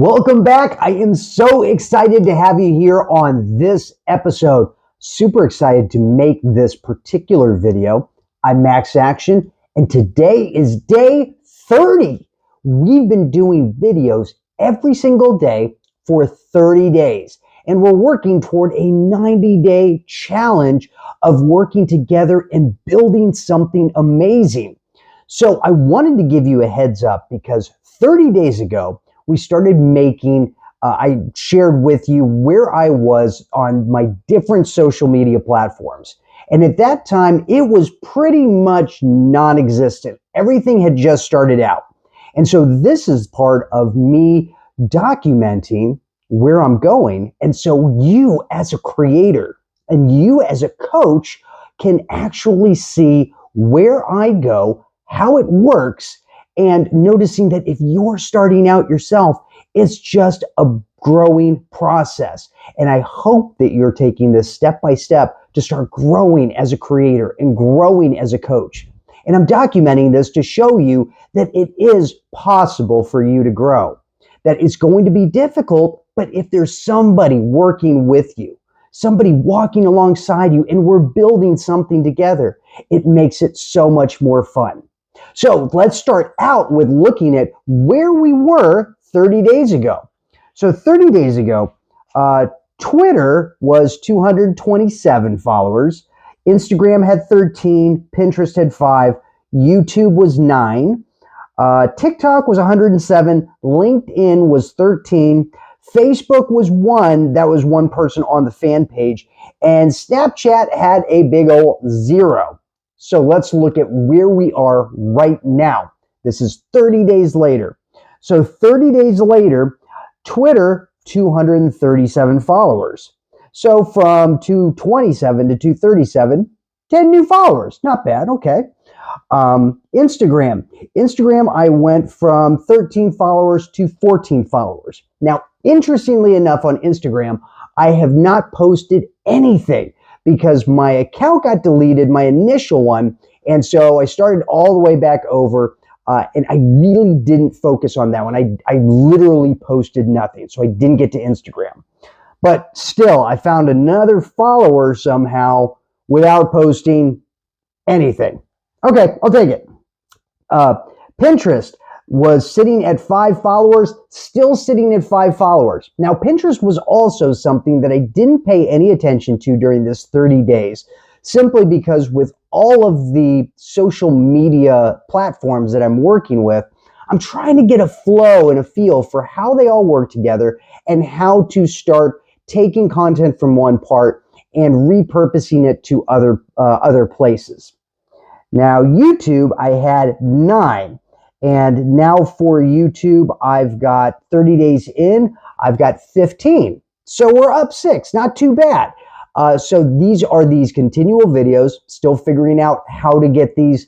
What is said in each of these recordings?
Welcome back. I am so excited to have you here on this episode. Super excited to make this particular video. I'm Max Action, and today is day 30. We've been doing videos every single day for 30 days, and we're working toward a 90-day challenge of working together and building something amazing. So I wanted to give you a heads up because 30 days ago, we started making, I shared with you where I was on my different social media platforms. And at that time, it was pretty much non-existent. Everything had just started out. And so this is part of me documenting where I'm going. And so you as a creator and you as a coach can actually see where I go, how it works, and noticing that if you're starting out yourself, it's just a growing process. And I hope that you're taking this step by step to start growing as a creator and growing as a coach. And I'm documenting this to show you that it is possible for you to grow, that it's going to be difficult, but if there's somebody working with you, somebody walking alongside you, and we're building something together, it makes it so much more fun. So let's start out with looking at where we were 30 days ago. So 30 days ago, Twitter was 227 followers, Instagram had 13, Pinterest had 5, YouTube was 9, TikTok was 107, LinkedIn was 13, Facebook was 1, that was one person on the fan page, and Snapchat had a big old 0. So let's look at where we are right now. This is 30 days later. So 30 days later, Twitter, 237 followers. So from 227 to 237, 10 new followers. Not bad, okay. Instagram, I went from 13 followers to 14 followers. Now, interestingly enough, on Instagram, I have not posted anything because my account got deleted, my initial one, and so I started all the way back over, and I really didn't focus on that one. I literally posted nothing, so I didn't get to Instagram. But still, I found another follower somehow without posting anything. Okay, I'll take it. Pinterest was sitting at 5 followers, still sitting at 5 followers. Now, Pinterest was also something that I didn't pay any attention to during this 30 days, simply because with all of the social media platforms that I'm working with, I'm trying to get a flow and a feel for how they all work together and how to start taking content from one part and repurposing it to other places. Now, YouTube, I had 9. And now for YouTube, I've got 30 days in, I've got 15. So we're up 6, not too bad. So these are these continual videos, still figuring out how to get these,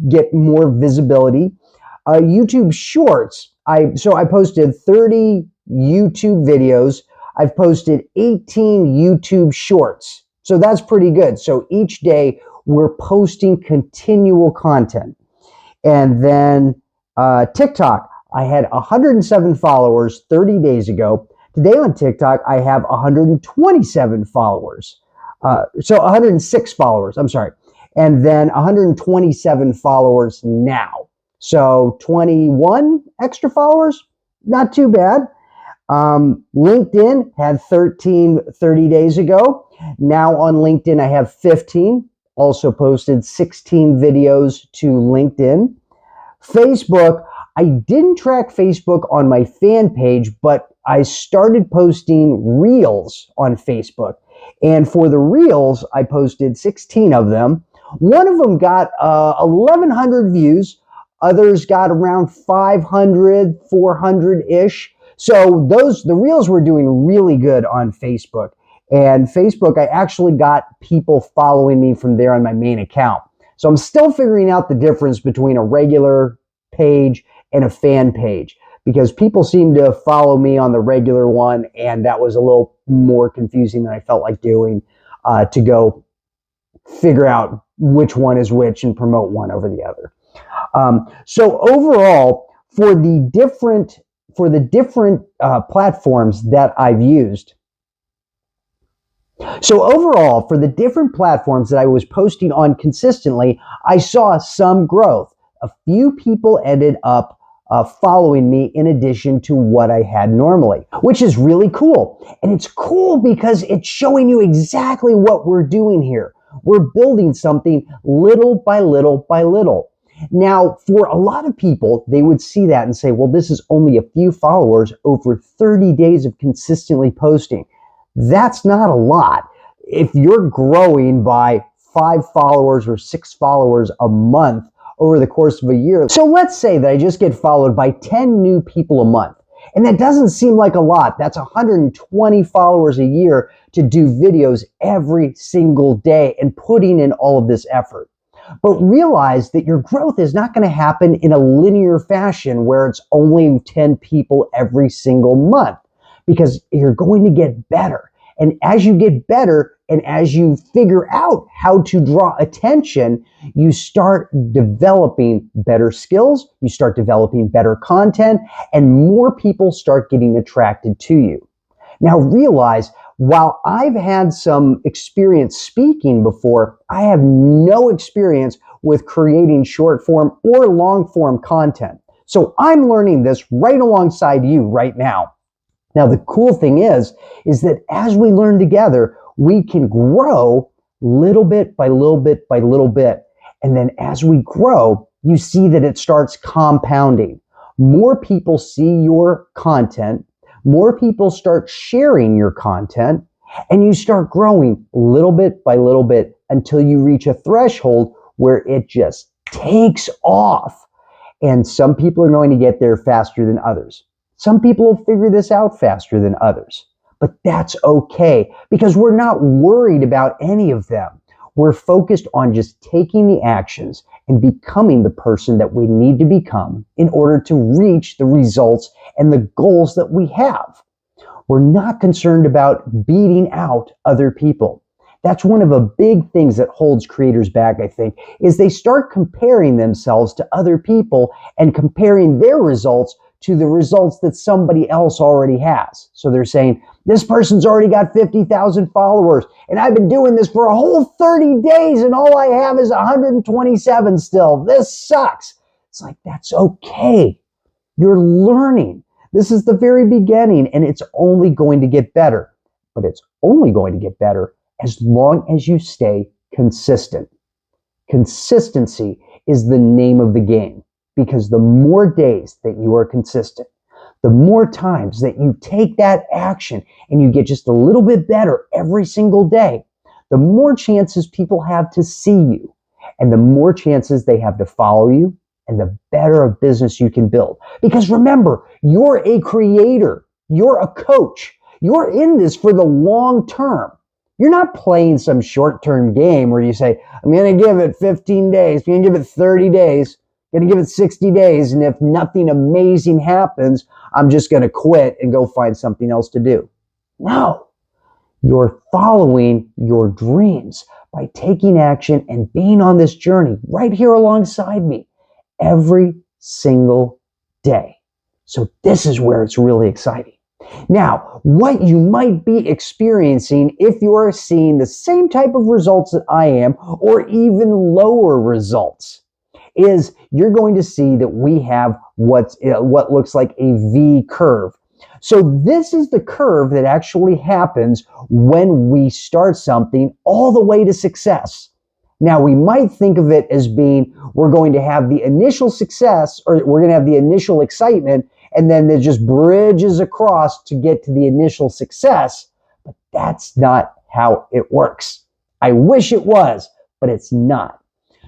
get more visibility. YouTube Shorts, I posted 30 YouTube videos. I've posted 18 YouTube Shorts. So that's pretty good. So each day we're posting continual content. And then TikTok, I had 107 followers 30 days ago. Today on TikTok, I have 127 followers. So 106 followers, I'm sorry. And then 127 followers now. So 21 extra followers, not too bad. LinkedIn had 13 30 days ago. Now on LinkedIn, I have 15. Also posted 16 videos to LinkedIn. Facebook, I didn't track Facebook on my fan page, but I started posting reels on Facebook. And for the reels, I posted 16 of them. One of them got 1,100 views. Others got around 500, 400-ish. So the reels were doing really good on Facebook. And Facebook, I actually got people following me from there on my main account. So I'm still figuring out the difference between a regular page and a fan page, because people seem to follow me on the regular one, and that was a little more confusing than I felt like doing, to go figure out which one is which and promote one over the other. So overall, for the different for the different platforms that I've used, so overall, for the different platforms that I was posting on consistently, I saw some growth. A few people ended up following me in addition to what I had normally, which is really cool. And it's cool because it's showing you exactly what we're doing here. We're building something little by little by little. Now, for a lot of people, they would see that and say, well, this is only a few followers over 30 days of consistently posting. That's not a lot. If you're growing by 5 followers or 6 followers a month over the course of a year, so let's say that I just get followed by 10 new people a month. And that doesn't seem like a lot. That's 120 followers a year to do videos every single day and putting in all of this effort. But realize that your growth is not going to happen in a linear fashion where it's only 10 people every single month, because you're going to get better. And as you get better and as you figure out how to draw attention, you start developing better skills, you start developing better content, and more people start getting attracted to you. Now realize, while I've had some experience speaking before, I have no experience with creating short form or long form content. So I'm learning this right alongside you right now. Now, the cool thing is that as we learn together, we can grow little bit by little bit by little bit. And then as we grow, you see that it starts compounding. More people see your content, more people start sharing your content, and you start growing little bit by little bit until you reach a threshold where it just takes off. And some people are going to get there faster than others. Some people will figure this out faster than others, but that's okay because we're not worried about any of them. We're focused on just taking the actions and becoming the person that we need to become in order to reach the results and the goals that we have. We're not concerned about beating out other people. That's one of the big things that holds creators back, I think, is they start comparing themselves to other people and comparing their results to the results that somebody else already has. So they're saying, this person's already got 50,000 followers, and I've been doing this for a whole 30 days, and all I have is 127 still. This sucks. It's like, that's okay. You're learning. This is the very beginning, and it's only going to get better. But it's only going to get better as long as you stay consistent. Consistency is the name of the game. Because the more days that you are consistent, the more times that you take that action and you get just a little bit better every single day, the more chances people have to see you and the more chances they have to follow you and the better a business you can build. Because remember, you're a creator, you're a coach, you're in this for the long term. You're not playing some short-term game where you say, I'm going to give it 15 days, I'm going to give it 30 days. Going to give it 60 days, and if nothing amazing happens, I'm just going to quit and go find something else to do. No, you're following your dreams by taking action and being on this journey right here alongside me every single day. So this is where it's really exciting. Now, what you might be experiencing if you are seeing the same type of results that I am, or even lower results, is you're going to see that we have what looks like a V curve. So this is the curve that actually happens when we start something all the way to success. Now, we might think of it as being, we're going to have the initial success, or we're going to have the initial excitement, and then it just bridges across to get to the initial success. But that's not how it works. I wish it was, but it's not.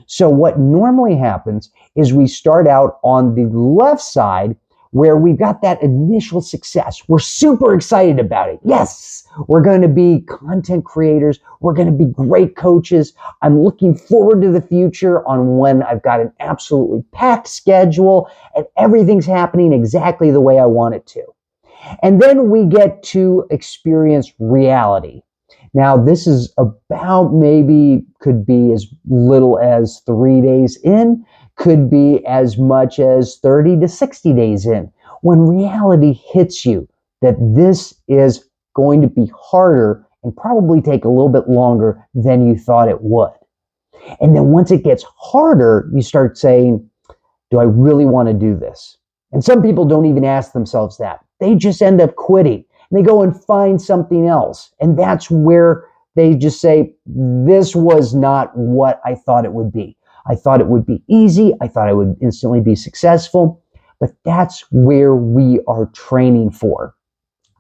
So what normally happens is we start out on the left side where we've got that initial success. We're super excited about it. Yes, we're going to be content creators. We're going to be great coaches. I'm looking forward to the future on when I've got an absolutely packed schedule and everything's happening exactly the way I want it to. And then we get to experience reality. Now, this is about maybe could be as little as 3 days in, could be as much as 30 to 60 days in. when reality hits you that this is going to be harder and probably take a little bit longer than you thought it would. And then once it gets harder, you start saying, do I really want to do this? And some people don't even ask themselves that. They just end up quitting. They go and find something else. And that's where they just say, this was not what I thought it would be. I thought it would be easy. I thought I would instantly be successful. But that's where we are training for.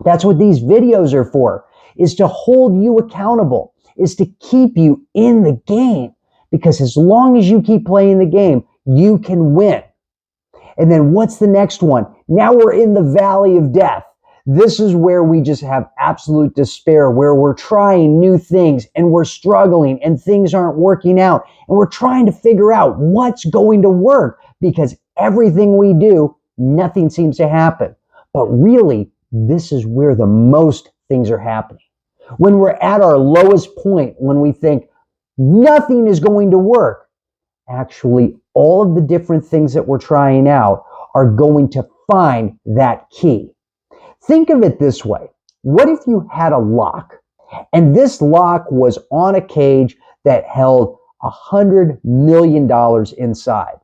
That's what these videos are for, is to hold you accountable, is to keep you in the game. Because as long as you keep playing the game, you can win. And then what's the next one? Now we're in the valley of death. This is where we just have absolute despair, where we're trying new things and we're struggling and things aren't working out. And we're trying to figure out what's going to work because everything we do, nothing seems to happen. But really, this is where the most things are happening. When we're at our lowest point, when we think nothing is going to work, actually, all of the different things that we're trying out are going to find that key. Think of it this way. What if you had a lock and this lock was on a cage that held $100 million inside?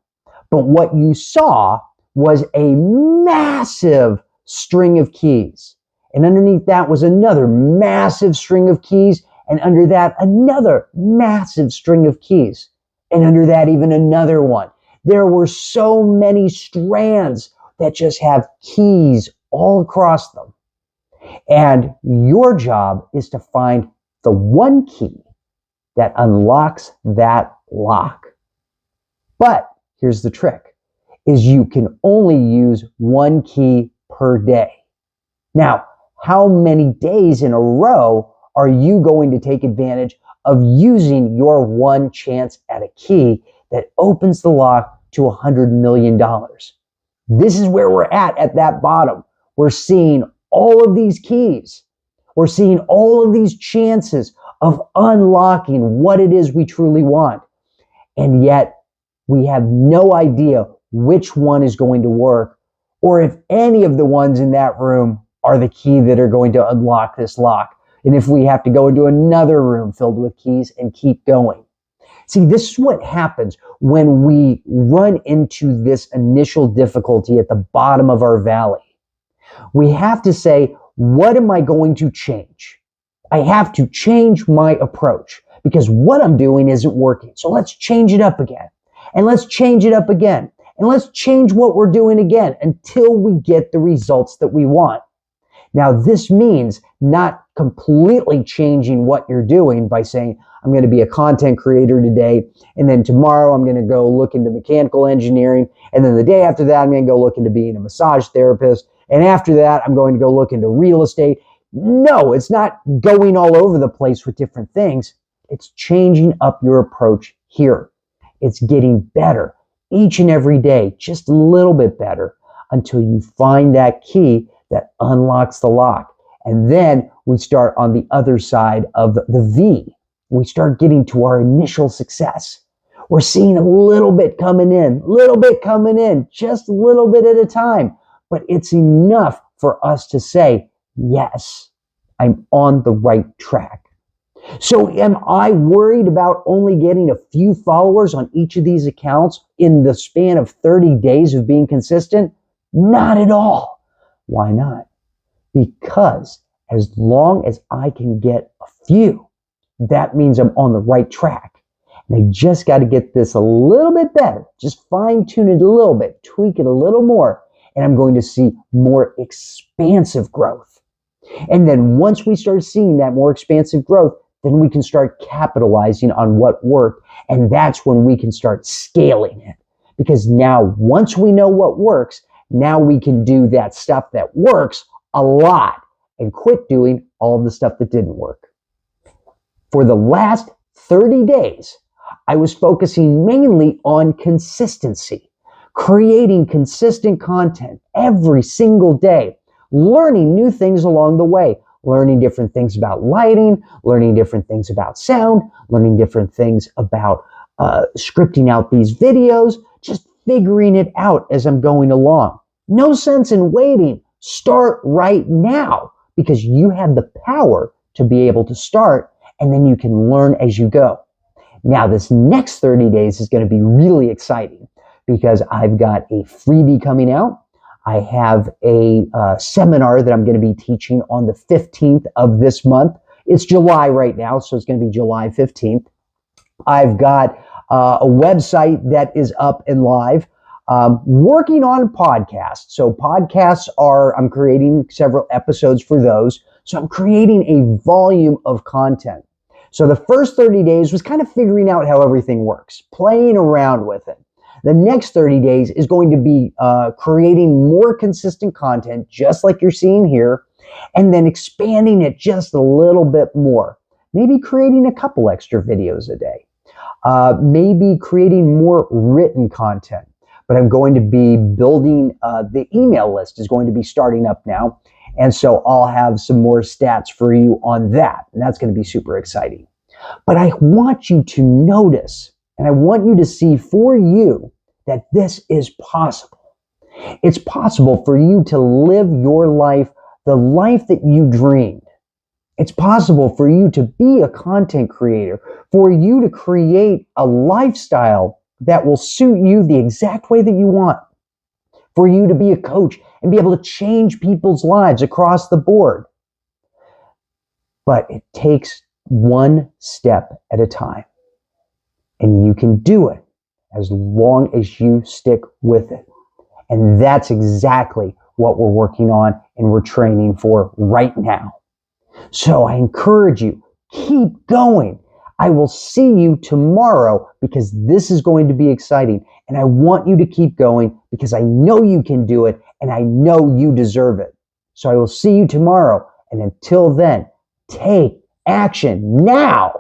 But what you saw was a massive string of keys. And underneath that was another massive string of keys. And under that, another massive string of keys. And under that, even another one. There were so many strands that just have keys all across them. And your job is to find the one key that unlocks that lock. But here's the trick, is you can only use one key per day. Now, how many days in a row are you going to take advantage of using your one chance at a key that opens the lock to $100 million? This is where we're at that bottom. We're seeing all of these keys. We're seeing all of these chances of unlocking what it is we truly want. And yet we have no idea which one is going to work or if any of the ones in that room are the key that are going to unlock this lock. And if we have to go into another room filled with keys and keep going. See, this is what happens when we run into this initial difficulty at the bottom of our valley. We have to say, what am I going to change? I have to change my approach because what I'm doing isn't working. So let's change it up again. And let's change it up again. And let's change what we're doing again until we get the results that we want. Now, this means not completely changing what you're doing by saying, I'm going to be a content creator today, and then tomorrow I'm going to go look into mechanical engineering, and then the day after that I'm going to go look into being a massage therapist, and after that I'm going to go look into real estate. No, it's not going all over the place with different things. It's changing up your approach here. It's getting better each and every day, just a little bit better until you find that key that unlocks the lock. And then we start on the other side of the V. We start getting to our initial success. We're seeing a little bit coming in, just a little bit at a time. But it's enough for us to say, yes, I'm on the right track. So am I worried about only getting a few followers on each of these accounts in the span of 30 days of being consistent? Not at all. Why not? Because as long as I can get a few, that means I'm on the right track. And I just got to get this a little bit better. Just fine tune it a little bit, tweak it a little more, and I'm going to see more expansive growth. And then once we start seeing that more expansive growth, then we can start capitalizing on what worked. And that's when we can start scaling it. Because now, once we know what works, now we can do that stuff that works a lot and quit doing all the stuff that didn't work. For the last 30 days, I was focusing mainly on consistency, creating consistent content every single day, learning new things along the way, learning different things about lighting, learning different things about sound, learning different things about scripting out these videos, just figuring it out as I'm going along. No sense in waiting. Start right now because you have the power to be able to start, and then you can learn as you go. Now, this next 30 days is going to be really exciting because I've got a freebie coming out. I have a seminar that I'm going to be teaching on the 15th of this month. It's July right now, so it's going to be July 15th. I've got a website that is up and live. Working on podcasts. So podcasts I'm creating several episodes for those. So I'm creating a volume of content. So the first 30 days was kind of figuring out how everything works, playing around with it. The next 30 days is going to be creating more consistent content, just like you're seeing here, and then expanding it just a little bit more. Maybe creating a couple extra videos a day. Maybe creating more written content. But I'm going to be building, the email list is going to be starting up now. And so I'll have some more stats for you on that. And that's going to be super exciting. But I want you to notice, and I want you to see for you that this is possible. It's possible for you to live your life, the life that you dreamed. It's possible for you to be a content creator, for you to create a lifestyle that will suit you the exact way that you want, for you to be a coach and be able to change people's lives across the board. But it takes one step at a time. And you can do it as long as you stick with it. And that's exactly what we're working on and we're training for right now. So I encourage you, keep going. I will see you tomorrow because this is going to be exciting. And I want you to keep going because I know you can do it and I know you deserve it. So I will see you tomorrow. And until then, take action now.